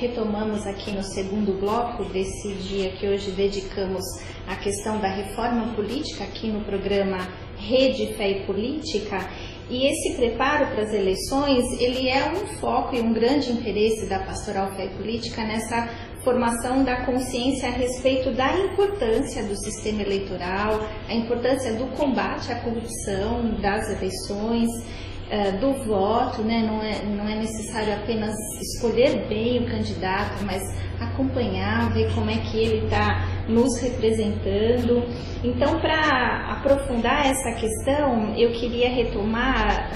retomamos aqui no segundo bloco desse dia que hoje dedicamos à questão da reforma política aqui no programa Rede Fé e Política. E esse preparo para as eleições, ele é um foco e um grande interesse da Pastoral Fé e Política nessa formação da consciência a respeito da importância do sistema eleitoral, a importância do combate à corrupção das eleições, do voto, né? Não é necessário apenas escolher bem o candidato, mas acompanhar, ver como é que ele está nos representando. Então, para aprofundar essa questão, eu queria retomar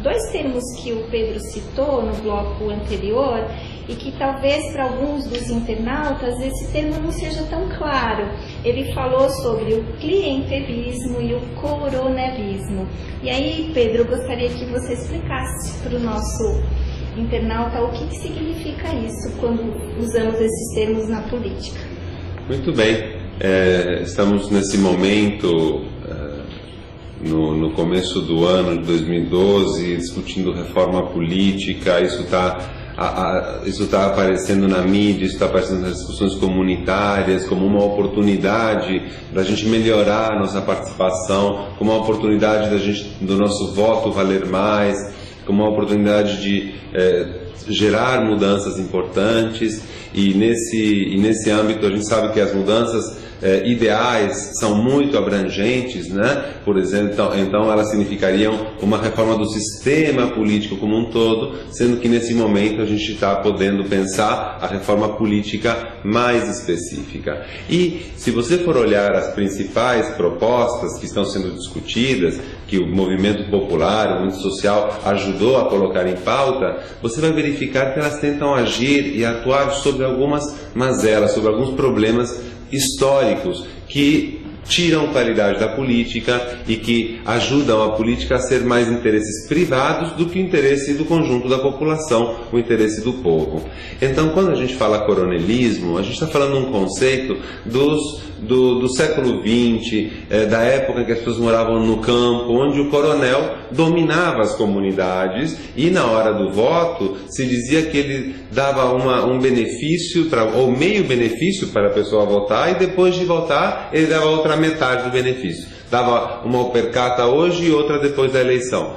dois termos que o Pedro citou no bloco anterior e que talvez para alguns dos internautas esse termo não seja tão claro. Ele falou sobre o clientelismo e o coronelismo. E aí, Pedro, eu gostaria que você explicasse para o nosso internauta o que significa isso quando usamos esses termos na política. Muito bem. Estamos nesse momento, no começo do ano de 2012, discutindo reforma política. Isso está aparecendo na mídia, isso está aparecendo nas discussões comunitárias como uma oportunidade da gente melhorar a nossa participação, como uma oportunidade do nosso voto valer mais, como uma oportunidade de gerar mudanças importantes. E nesse âmbito a gente sabe que as mudanças ideais são muito abrangentes, né? Por exemplo, então elas significariam uma reforma do sistema político como um todo, sendo que nesse momento a gente está podendo pensar a reforma política mais específica. E se você for olhar as principais propostas que estão sendo discutidas, que o movimento popular, o movimento social ajudou a colocar em pauta, você vai verificar que elas tentam agir e atuar sobre algumas mazelas, sobre alguns problemas históricos que tiram qualidade da política e que ajudam a política a ser mais interesses privados do que o interesse do conjunto da população, o interesse do povo. Então, quando a gente fala coronelismo, a gente está falando de um conceito do século XX, da época em que as pessoas moravam no campo, onde o coronel dominava as comunidades e na hora do voto se dizia que ele dava um benefício, ou meio benefício para a pessoa votar, e depois de votar ele dava outra metade do benefício. Dava uma opercata hoje e outra depois da eleição.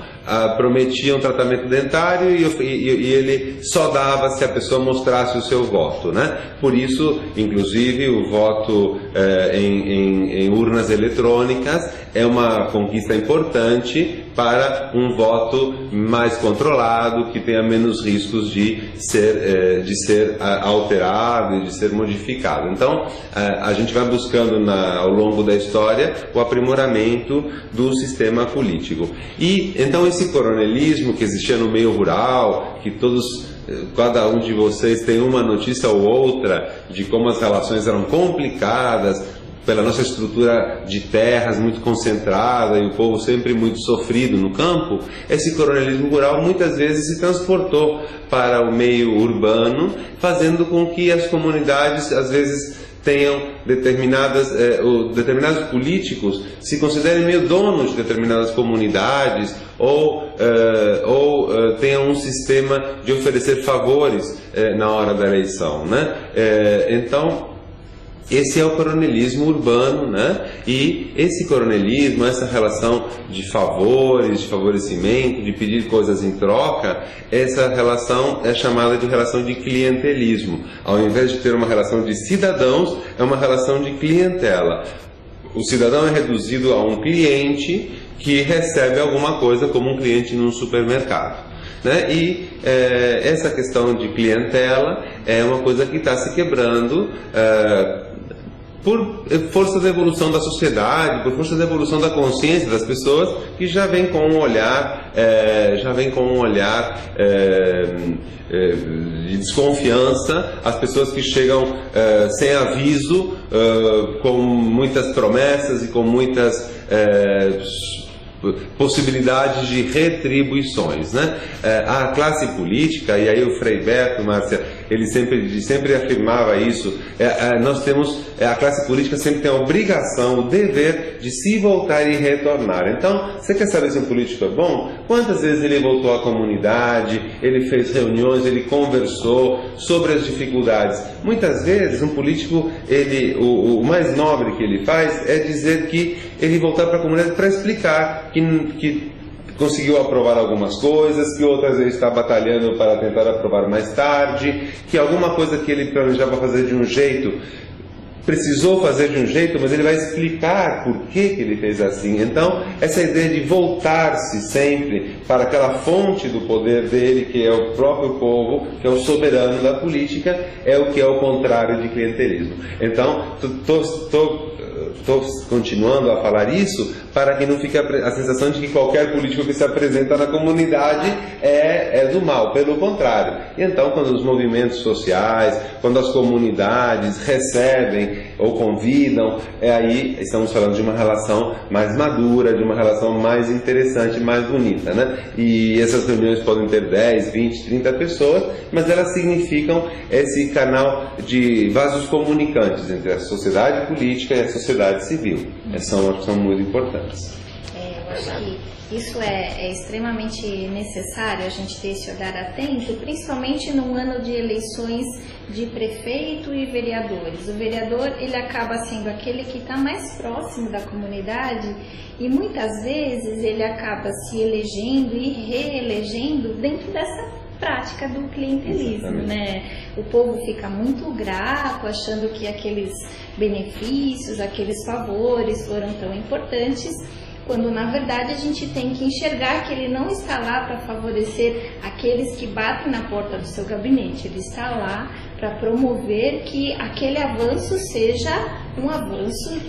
Prometia um tratamento dentário e ele só dava se a pessoa mostrasse o seu voto, né? Por isso, inclusive, o voto em urnas eletrônicas é uma conquista importante para um voto mais controlado, que tenha menos riscos de ser alterado e de ser modificado. Então, a gente vai buscando ao longo da história o aprimoramento do sistema político. E então esse coronelismo que existia no meio rural, que cada um de vocês tem uma notícia ou outra de como as relações eram complicadas pela nossa estrutura de terras muito concentrada e o povo sempre muito sofrido no campo, esse coronelismo rural muitas vezes se transportou para o meio urbano, fazendo com que as comunidades às vezes tenham determinados políticos se considerem meio donos de determinadas comunidades ou tenham um sistema de oferecer favores na hora da eleição, né? Então, esse é o coronelismo urbano, né? E esse coronelismo, essa relação de favores, de favorecimento, de pedir coisas em troca, essa relação é chamada de relação de clientelismo. Ao invés de ter uma relação de cidadãos, é uma relação de clientela. O cidadão é reduzido a um cliente que recebe alguma coisa como um cliente num supermercado, né? E essa questão de clientela é uma coisa que está se quebrando por força da evolução da sociedade, por força da evolução da consciência das pessoas, que já vem com um olhar, de desconfiança, as pessoas que chegam sem aviso, com muitas promessas e com muitas possibilidades de retribuições, né? A classe política, e aí o Frei Beto, Márcia, ele sempre afirmava isso. Nós temos, a classe política sempre tem a obrigação, o dever de se voltar e retornar. Então, você quer saber se um político é bom? Quantas vezes ele voltou à comunidade, ele fez reuniões, ele conversou sobre as dificuldades. Muitas vezes um político, o mais nobre que ele faz é dizer que ele voltar para a comunidade para explicar que conseguiu aprovar algumas coisas, que outras ele está batalhando para tentar aprovar mais tarde, que alguma coisa que ele planejava fazer de um jeito, precisou fazer de um jeito, mas ele vai explicar por que ele fez assim. Então, essa ideia de voltar-se sempre para aquela fonte do poder dele, que é o próprio povo, que é o soberano da política, é o que é o contrário de clientelismo. Então, estou continuando a falar isso para que não fique a sensação de que qualquer político que se apresenta na comunidade é do mal, pelo contrário. E então, quando os movimentos sociais, quando as comunidades recebem ou convidam, aí estamos falando de uma relação mais madura, de uma relação mais interessante, mais bonita, né? E essas reuniões podem ter 10, 20, 30 pessoas, mas elas significam esse canal de vasos comunicantes entre a sociedade política e a sociedade civil. São muito importantes. Eu acho que isso é extremamente necessário, a gente ter esse olhar atento, principalmente num ano de eleições de prefeito e vereadores. O vereador, ele acaba sendo aquele que está mais próximo da comunidade e muitas vezes ele acaba se elegendo e reelegendo dentro dessa prática do clientelismo, né? O povo fica muito grato, achando que aqueles benefícios, aqueles favores foram tão importantes, quando na verdade a gente tem que enxergar que ele não está lá para favorecer aqueles que batem na porta do seu gabinete, ele está lá para promover que aquele avanço seja um avanço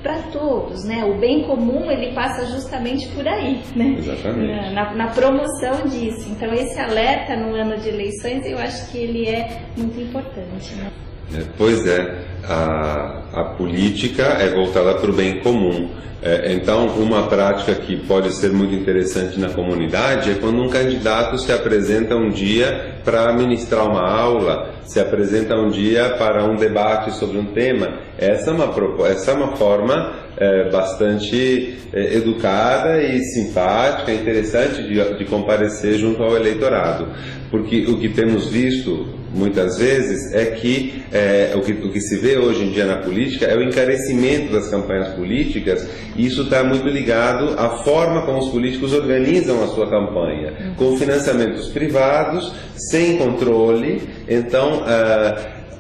para todos, né? O bem comum, ele passa justamente por aí, né? Exatamente. Na promoção disso. Então, esse alerta no ano de eleições, eu acho que ele é muito importante, né? Pois é, a política é voltada para o bem comum. Então, uma prática que pode ser muito interessante na comunidade é quando um candidato se apresenta um dia para ministrar uma aula, se apresenta um dia para um debate sobre um tema. Essa é uma forma bastante educada e simpática, interessante de comparecer junto ao eleitorado. Porque o que temos visto muitas vezes é que o que se vê hoje em dia na política é o encarecimento das campanhas políticas, e isso está muito ligado à forma como os políticos organizam a sua campanha, com financiamentos privados, sem controle. Então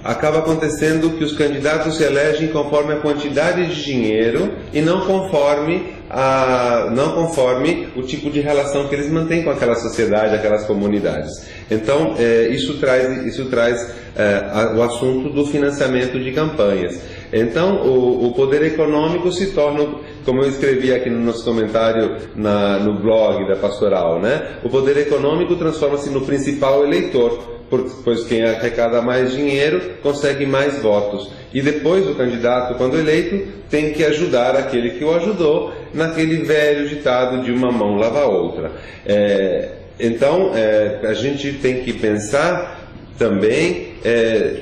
acaba acontecendo que os candidatos se elegem conforme a quantidade de dinheiro e não conforme o tipo de relação que eles mantêm com aquela sociedade, aquelas comunidades. Então, isso traz o assunto do financiamento de campanhas. Então, o poder econômico se torna, como eu escrevi aqui no nosso comentário no blog da Pastoral, né? O poder econômico transforma-se no principal eleitor, pois quem arrecada mais dinheiro consegue mais votos. E depois o candidato, quando eleito, tem que ajudar aquele que o ajudou, naquele velho ditado de uma mão lava a outra. Então, a gente tem que pensar também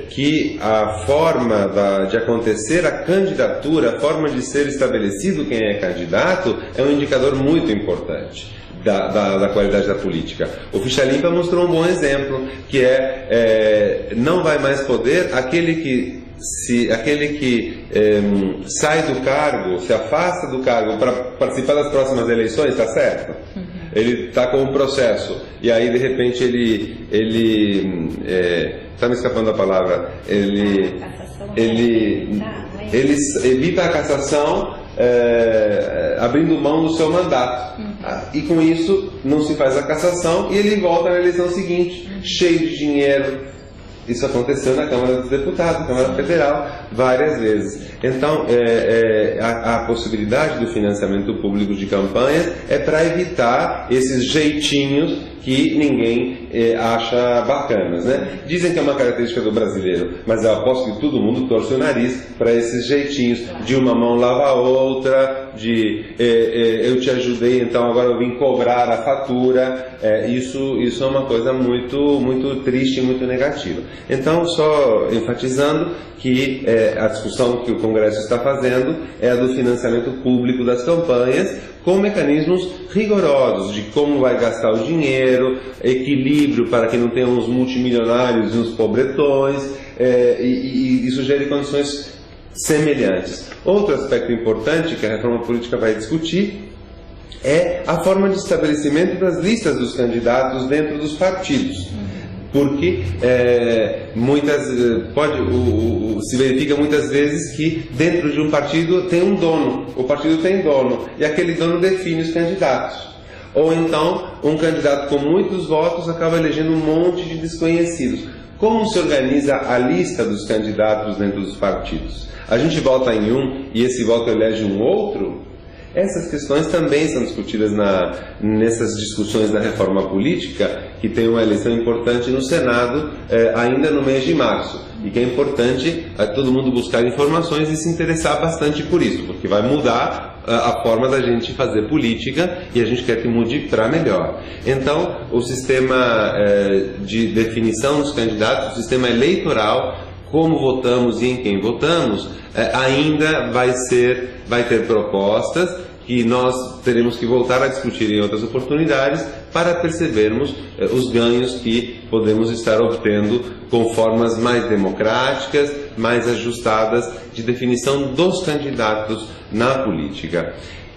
que a forma de acontecer a candidatura, a forma de ser estabelecido quem é candidato, é um indicador muito importante da qualidade da política. O Ficha Limpa mostrou um bom exemplo, que não vai mais poder aquele que sai do cargo, se afasta do cargo para participar das próximas eleições, está certo? Ele está com um processo, e aí de repente ele está me escapando a palavra, ele evita a cassação, abrindo mão do seu mandato. E com isso não se faz a cassação e ele volta na eleição seguinte, cheio de dinheiro. Isso aconteceu na Câmara dos Deputados, na Câmara Federal, várias vezes. Então, a possibilidade do financiamento público de campanhas é para evitar esses jeitinhos que ninguém acha bacanas, né? Dizem que é uma característica do brasileiro, mas eu aposto que todo mundo torce o nariz para esses jeitinhos de uma mão lava a outra, de eu te ajudei, então agora eu vim cobrar a fatura. Isso é uma coisa muito triste e muito negativa. Então, só enfatizando que a discussão que o Congresso está fazendo é a do financiamento público das campanhas, com mecanismos rigorosos de como vai gastar o dinheiro, equilíbrio para que não tenha uns multimilionários e uns pobretões, e sugere condições semelhantes. Outro aspecto importante que a reforma política vai discutir é a forma de estabelecimento das listas dos candidatos dentro dos partidos. Porque se verifica muitas vezes que dentro de um partido tem um dono, o partido tem dono, e aquele dono define os candidatos. Ou então, um candidato com muitos votos acaba elegendo um monte de desconhecidos. Como se organiza a lista dos candidatos dentro dos partidos? A gente vota em um e esse voto elege um outro? Essas questões também são discutidas nessas discussões da reforma política, que tem uma eleição importante no Senado ainda no mês de março, e que é importante todo mundo buscar informações e se interessar bastante por isso, porque vai mudar a forma da gente fazer política e a gente quer que mude para melhor. Então, o sistema de definição dos candidatos, o sistema eleitoral, como votamos e em quem votamos, ainda vai ter propostas que nós teremos que voltar a discutir em outras oportunidades para percebermos os ganhos que podemos estar obtendo com formas mais democráticas, mais ajustadas de definição dos candidatos na política.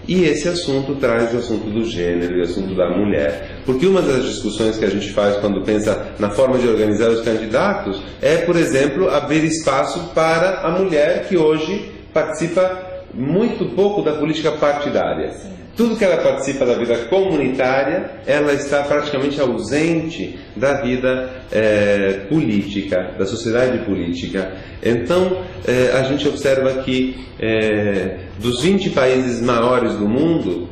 E esse assunto traz o assunto do gênero e o assunto da mulher. Porque uma das discussões que a gente faz quando pensa na forma de organizar os candidatos é, por exemplo, abrir espaço para a mulher que hoje participa muito pouco da política partidária. Tudo que ela participa da vida comunitária, ela está praticamente ausente da vida política, da sociedade política. Então, a gente observa que dos 20 países maiores do mundo,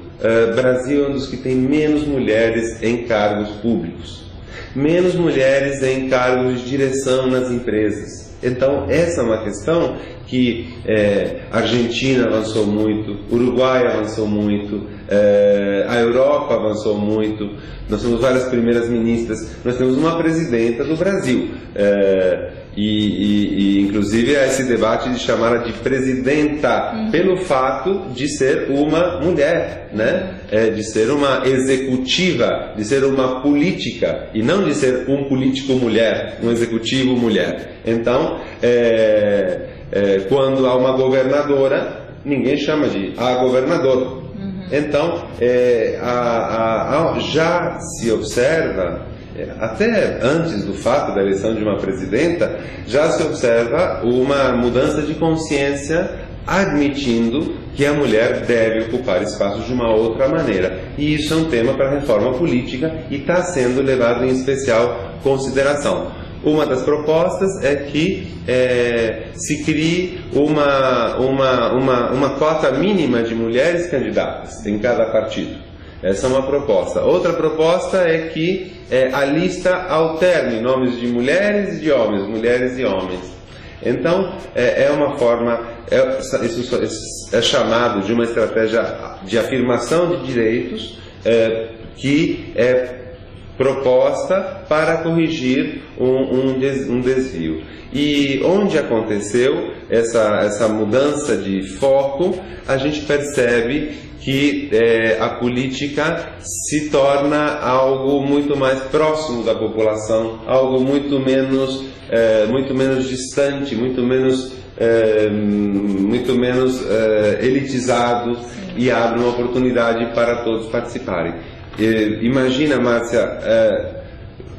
Brasil é um dos que tem menos mulheres em cargos públicos, menos mulheres em cargos de direção nas empresas. Então, essa é uma questão que Argentina avançou muito, Uruguai avançou muito, a Europa avançou muito, nós temos várias primeiras ministras, nós temos uma presidenta do Brasil, e inclusive há esse debate de chamá-la de presidenta pelo fato de ser uma mulher, né? De ser uma executiva, de ser uma política, e não de ser um político mulher, um executivo mulher. Então, quando há uma governadora, ninguém chama de a governador. Então, já se observa, até antes do fato da eleição de uma presidenta, já se observa uma mudança de consciência admitindo que a mulher deve ocupar espaços de uma outra maneira. E isso é um tema para a reforma política e está sendo levado em especial consideração. Uma das propostas é que se crie uma cota mínima de mulheres candidatas em cada partido. Essa é uma proposta. Outra proposta é que a lista alterne nomes de mulheres e de homens, mulheres e homens. Então, é uma forma, isso é chamado de uma estratégia de afirmação de direitos que é proposta para corrigir um desvio. E onde aconteceu essa mudança de foco, a gente percebe que a política se torna algo muito mais próximo da população, algo muito menos distante, muito menos elitizado, e abre uma oportunidade para todos participarem. Imagina, Márcia,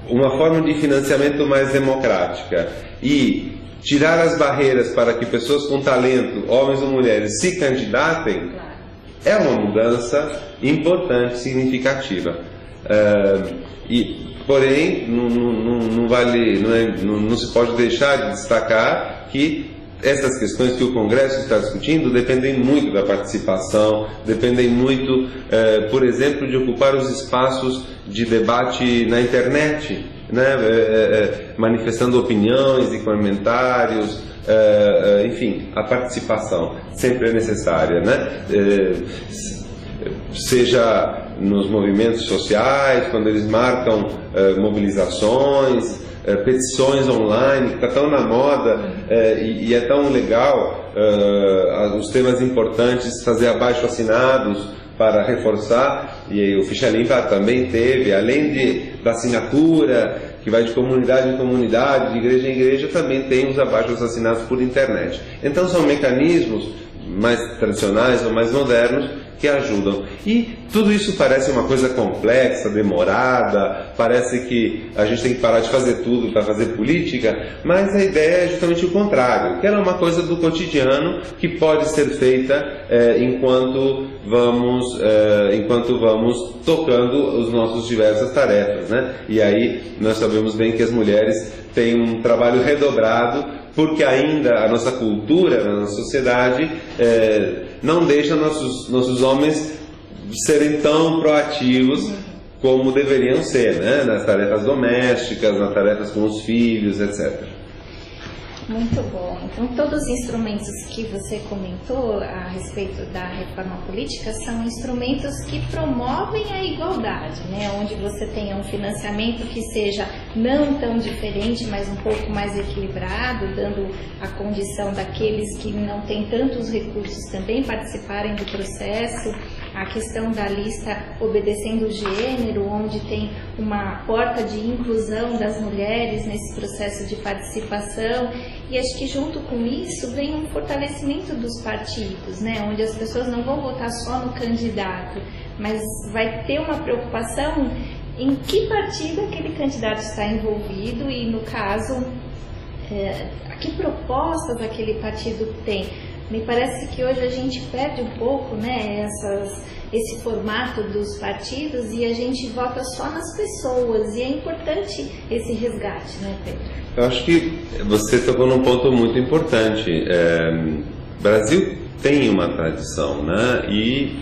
uma forma de financiamento mais democrática e tirar as barreiras para que pessoas com talento, homens ou mulheres, se candidatem. É uma mudança importante, significativa. Porém, não se pode deixar de destacar que essas questões que o Congresso está discutindo dependem muito da participação, dependem muito, por exemplo, de ocupar os espaços de debate na internet, né? Manifestando opiniões e comentários, enfim, a participação sempre é necessária, né? Seja nos movimentos sociais, quando eles marcam mobilizações, petições online, que está tão na moda, e é tão legal, os temas importantes, fazer abaixo-assinados para reforçar, e o Ficha Limpa também teve, além da assinatura, que vai de comunidade em comunidade, de igreja em igreja, também tem os abaixo-assinados por internet. Então são mecanismos mais tradicionais ou mais modernos que ajudam. E tudo isso parece uma coisa complexa, demorada, parece que a gente tem que parar de fazer tudo para fazer política, mas a ideia é justamente o contrário, que ela é uma coisa do cotidiano que pode ser feita enquanto vamos tocando as nossas diversas tarefas, né? E aí nós sabemos bem que as mulheres têm um trabalho redobrado, porque ainda a nossa cultura, a nossa sociedade não deixa nossos homens serem tão proativos como deveriam ser, né? Nas tarefas domésticas, nas tarefas com os filhos, etc. Muito bom. Então, todos os instrumentos que você comentou a respeito da reforma política são instrumentos que promovem a igualdade, né? Onde você tenha um financiamento que seja não tão diferente, mas um pouco mais equilibrado, dando a condição daqueles que não têm tantos recursos também participarem do processo. A questão da lista obedecendo o gênero, onde tem uma porta de inclusão das mulheres nesse processo de participação. E acho que junto com isso vem um fortalecimento dos partidos, né? Onde as pessoas não vão votar só no candidato, mas vai ter uma preocupação em que partido aquele candidato está envolvido e, no caso, que propostas aquele partido tem. Me parece que hoje a gente perde um pouco, né, esse formato dos partidos e a gente vota só nas pessoas, e é importante esse resgate, né, Pedro? Eu acho que você tocou num ponto muito importante. O Brasil tem uma tradição, né, e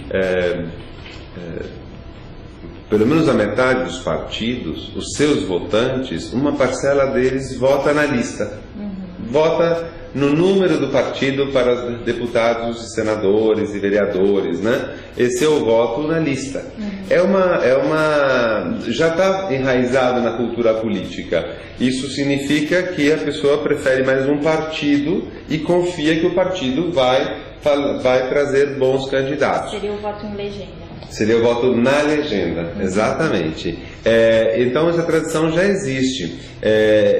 pelo menos a metade dos partidos, os seus votantes, uma parcela deles vota na lista, vota no número do partido para deputados e senadores e vereadores, né? Esse é o voto na lista. Já está enraizado na cultura política. Isso significa que a pessoa prefere mais um partido e confia que o partido vai trazer bons candidatos. Seria o voto em legenda. Seria o voto na legenda, exatamente. Então essa tradição já existe.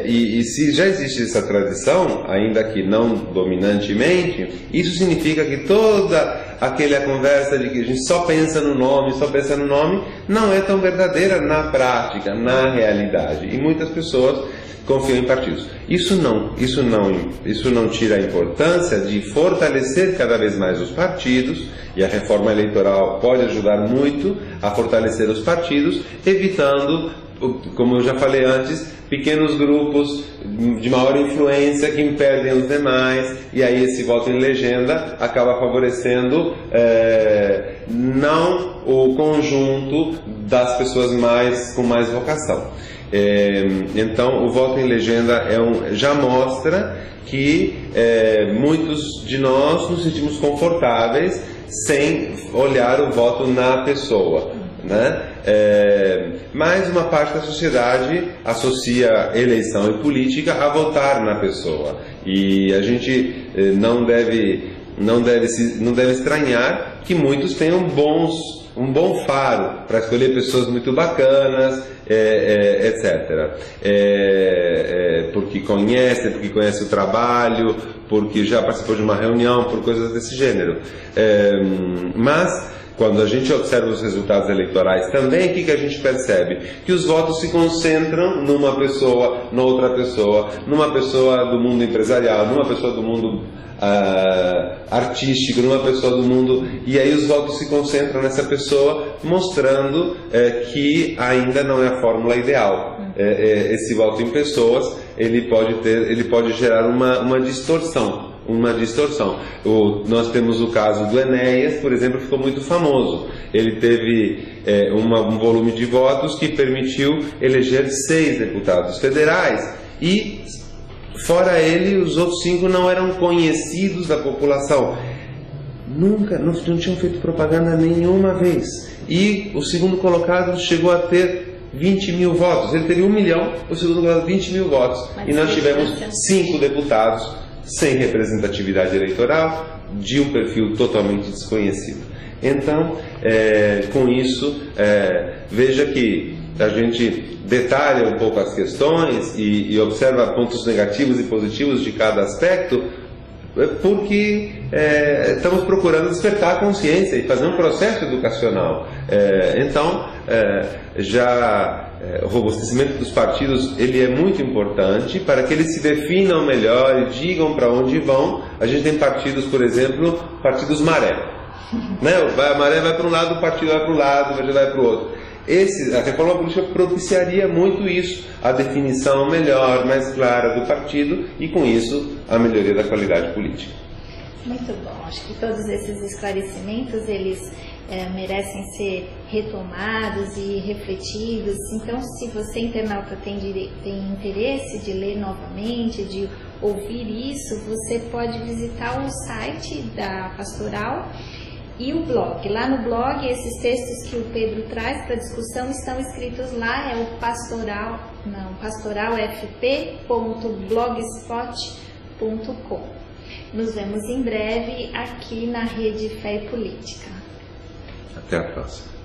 E se já existe essa tradição, ainda que não dominantemente, isso significa que toda aquela conversa de que a gente só pensa no nome, não é tão verdadeira na prática, na realidade. E muitas pessoas confiam em partidos. Isso não tira a importância de fortalecer cada vez mais os partidos, e a reforma eleitoral pode ajudar muito a fortalecer os partidos, evitando, como eu já falei antes, pequenos grupos de maior influência que impedem os demais, e aí esse voto em legenda acaba favorecendo não o conjunto das pessoas com mais vocação. Então o voto em legenda já mostra que muitos de nós nos sentimos confortáveis sem olhar o voto na pessoa, né? Mas uma parte da sociedade associa eleição e política a votar na pessoa, e a gente não deve estranhar que muitos tenham um bom faro para escolher pessoas muito bacanas, etc. Porque conhece o trabalho, porque já participou de uma reunião, por coisas desse gênero. Mas quando a gente observa os resultados eleitorais também, o que a gente percebe? Que os votos se concentram numa pessoa, noutra pessoa, numa pessoa do mundo empresarial, numa pessoa do mundo artístico, numa pessoa do mundo, e aí os votos se concentram nessa pessoa, mostrando que ainda não é a fórmula ideal. Esse voto em pessoas, ele pode gerar uma distorção, uma distorção. Nós temos o caso do Enéas, por exemplo, que ficou muito famoso. Ele teve um volume de votos que permitiu eleger 6 deputados federais e, fora ele, os outros 5 não eram conhecidos da população. Nunca, não tinham feito propaganda nenhuma vez. E o segundo colocado chegou a ter 20 mil votos. Ele teve 1 milhão, o segundo colocado 20 mil votos. E nós tivemos 5 deputados sem representatividade eleitoral, de um perfil totalmente desconhecido. Então, com isso, veja que a gente detalha um pouco as questões e observa pontos negativos e positivos de cada aspecto, porque estamos procurando despertar a consciência e fazer um processo educacional. Então, o robustecimento dos partidos ele é muito importante para que eles se definam melhor e digam para onde vão. A gente tem partidos, por exemplo, partidos maré. Né? A maré vai para um lado, o partido vai para o lado, o partido vai para o outro. A reforma política propiciaria muito isso, a definição melhor, mais clara do partido e, com isso, a melhoria da qualidade política. Muito bom. Acho que todos esses esclarecimentos, eles merecem ser retomados e refletidos. Então, se você, internauta, tem interesse de ler novamente, de ouvir isso, você pode visitar o site da Pastoral e o blog. Lá no blog, esses textos que o Pedro traz para discussão estão escritos lá, é o pastoralfp.blogspot.com. Nos vemos em breve aqui na Rede Fé e Política. Até a próxima.